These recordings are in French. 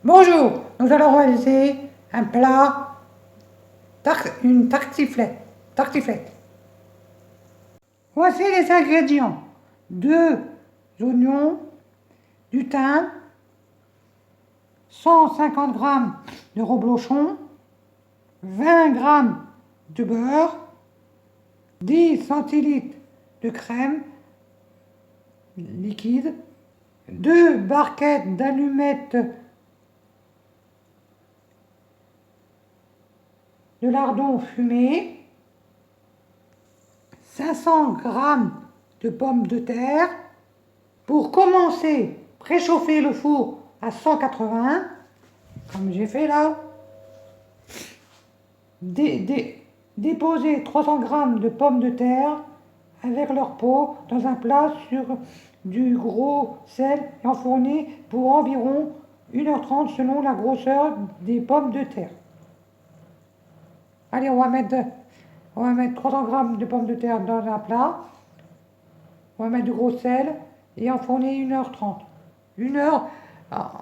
Bonjour, nous allons réaliser un plat, une tartiflette. Voici les ingrédients. 2 oignons, du thym, 150 g de reblochon, 20 g de beurre, 10 centilitres de crème liquide, 2 barquettes d'allumettes de lardons fumés, 500 g de pommes de terre. Pour commencer, préchauffer le four à 180, comme j'ai fait là. Déposer 300 g de pommes de terre avec leur peau dans un plat sur du gros sel et enfourner pour environ 1h30 selon la grosseur des pommes de terre. Allez, on va mettre 300 g de pommes de terre dans un plat. On va mettre du gros sel et enfourner 1h30.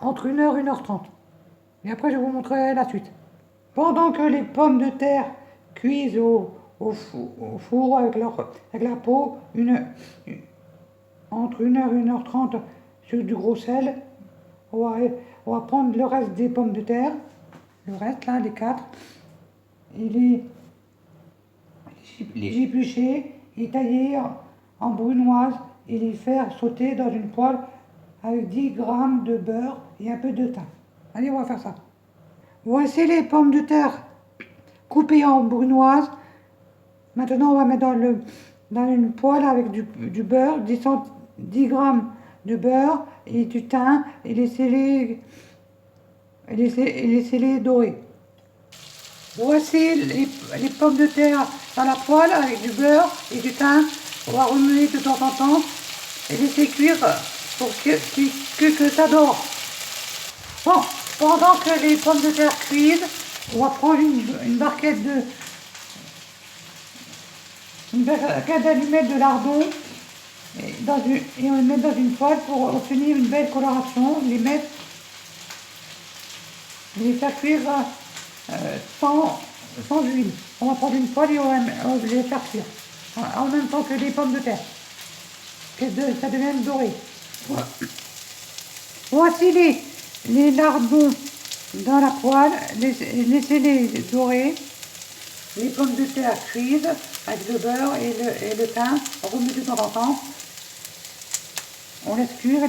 Entre 1h et 1h30. Et après, je vous montrerai la suite. Pendant que les pommes de terre cuisent au four avec la peau, entre 1h et 1h30 sur du gros sel, on va prendre le reste des pommes de terre, le reste là, les 4, et les éplucher et tailler en brunoise et les faire sauter dans une poêle avec 10 g de beurre et un peu de thym. Allez, on va faire ça. Voici les pommes de terre coupées en brunoise. Maintenant, on va mettre dans une poêle avec du beurre, 10 g de beurre et du thym et laisser-les dorer. Voici les pommes de terre dans la poêle avec du beurre et du thym. On va remuer de temps en temps et laisser cuire pour que ça dore. Bon, pendant que les pommes de terre cuisent, on va prendre une barquette d'allumettes de lardon et on les met dans une poêle pour obtenir une belle coloration. Les faire cuire sans huile. On va prendre une poêle et on va les faire cuire en même temps que les pommes de terre, que ça devienne doré. Voilà. Voici les lardons dans la poêle, laissez-les dorer. Les pommes de terre cuisent avec le beurre et le thym, on remet de temps en temps. On laisse cuire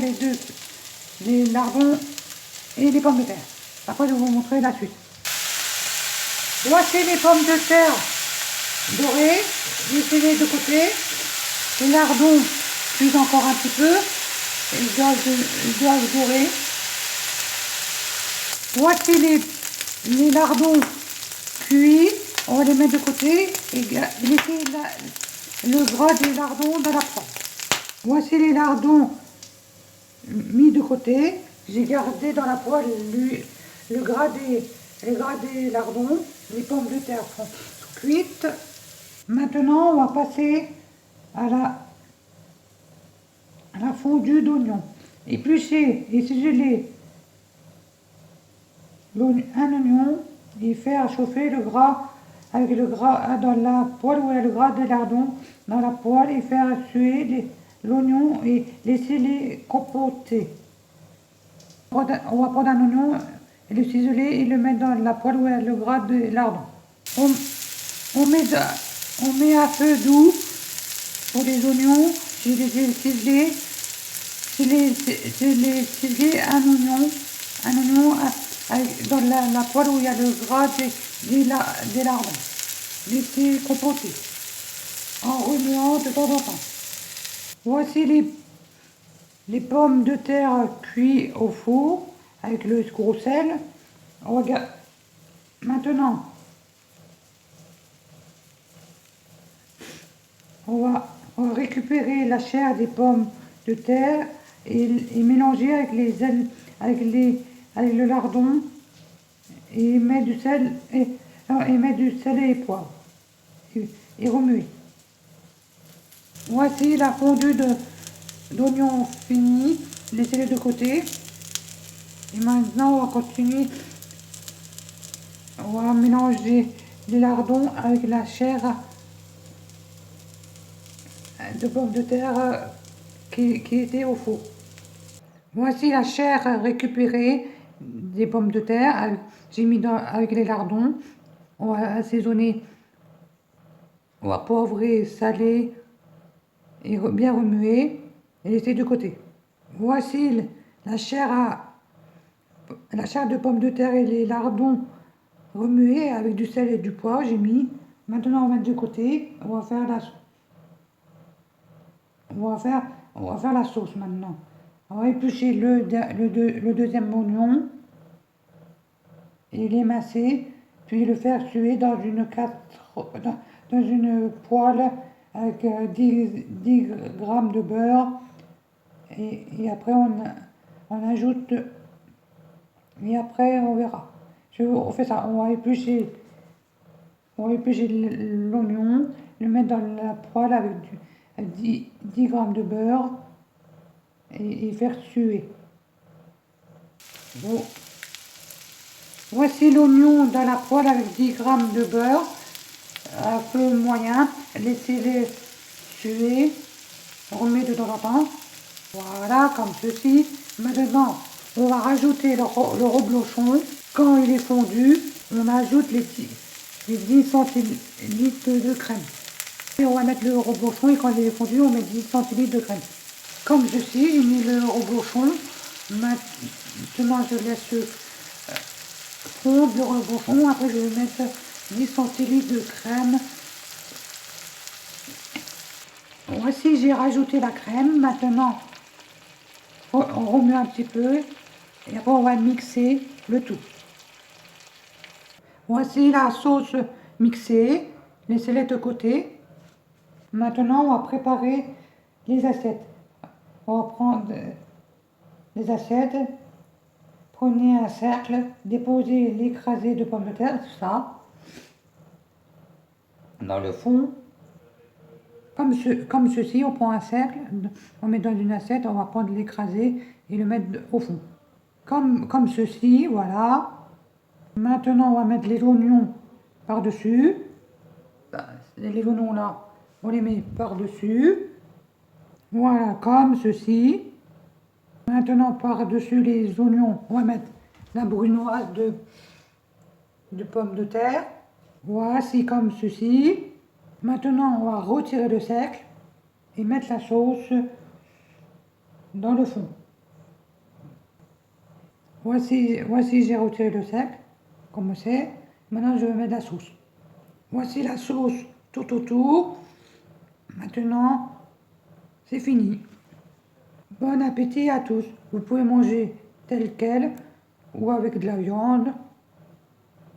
les lardons et les pommes de terre. Après, je vais vous montrer la suite. Voici les pommes de terre dorées, laissez-les de côté. Les lardons cuisent encore un petit peu, ils doivent dorer. Voici les lardons cuits, on va les mettre de côté et laisser le gras des lardons dans la poêle. Voici les lardons mis de côté, j'ai gardé dans la poêle le gras des lardons, les pommes de terre sont cuites. Maintenant, on va passer à la fondue d'oignon. Éplucher et ciseler un oignon et faire chauffer le gras avec le gras dans la poêle où il y a le gras des lardons dans la poêle et faire suer l'oignon et laisser-les compoter. On va prendre un oignon et le ciseler et le mettre dans la poêle où il y a le gras des lardons. On met à feu doux pour les oignons. J'ai ciselé un oignon dans la poêle où il y a le gras des lardons. Laissez compoter en remuant de temps en temps. Voici les pommes de terre cuites au four avec le gros sel. Maintenant, on va récupérer la chair des pommes de terre et mélanger avec le lardon et mettre du sel et poivre et remuer. Voici la fondue d'oignons finie, laissez-les de côté. Et maintenant, on va continuer. On va mélanger les lardons avec la chair de pommes de terre qui était au four. Voici la chair récupérée des pommes de terre. J'ai mis avec les lardons. On va assaisonner. On va poivrer, saler et bien remuer et laisser de côté. Voici la chair, la chair de pommes de terre et les lardons remués avec du sel et du poivre. J'ai mis. Maintenant, on va mettre de côté. On va faire la sauce maintenant. On va éplucher le deuxième oignon et l'émasser, puis le faire suer dans une poêle avec 10 grammes de beurre. Et après, on ajoute. Et après, on verra. On fait ça. On va éplucher l'oignon, le mettre dans la poêle avec 10 grammes de beurre et faire suer. Bon. Voici l'oignon dans la poêle avec 10 grammes de beurre à feu moyen. Laissez-les suer. On remet de temps en temps. Voilà, comme ceci. Maintenant, on va rajouter le reblochon. Quand il est fondu, on ajoute les 10 centilitres de crème. Et on va mettre le reblochon et quand il est fondu, on met 10 centilitres de crème. Comme ceci, j'ai mis le reblochon. Maintenant, je laisse fondre le reblochon. Après, je vais mettre 10 centilitres de crème. Voici, j'ai rajouté la crème. Maintenant, on remue un petit peu. Et après, on va mixer le tout. Voici la sauce mixée. Laissez-les de côté. Maintenant, on va préparer les assiettes. On va prendre les assiettes. Prenez un cercle, déposez l'écrasé de pommes de terre, tout ça, dans le fond. Comme ceci, on prend un cercle, on met dans une assiette, on va prendre l'écrasé et le mettre au fond. Comme ceci, voilà. Maintenant, on va mettre les oignons par-dessus. Les oignons là, on les met par-dessus. Voilà, comme ceci. Maintenant, par-dessus les oignons, on va mettre la brunoise de pommes de terre. Voici comme ceci. Maintenant, on va retirer le cercle et mettre la sauce dans le fond. Voici j'ai retiré le cercle, comme c'est. Maintenant, je vais mettre la sauce. Voici la sauce tout autour. Maintenant, c'est fini. Bon appétit à tous. Vous pouvez manger tel quel ou avec de la viande,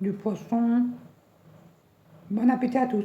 du poisson. Bon appétit à tous.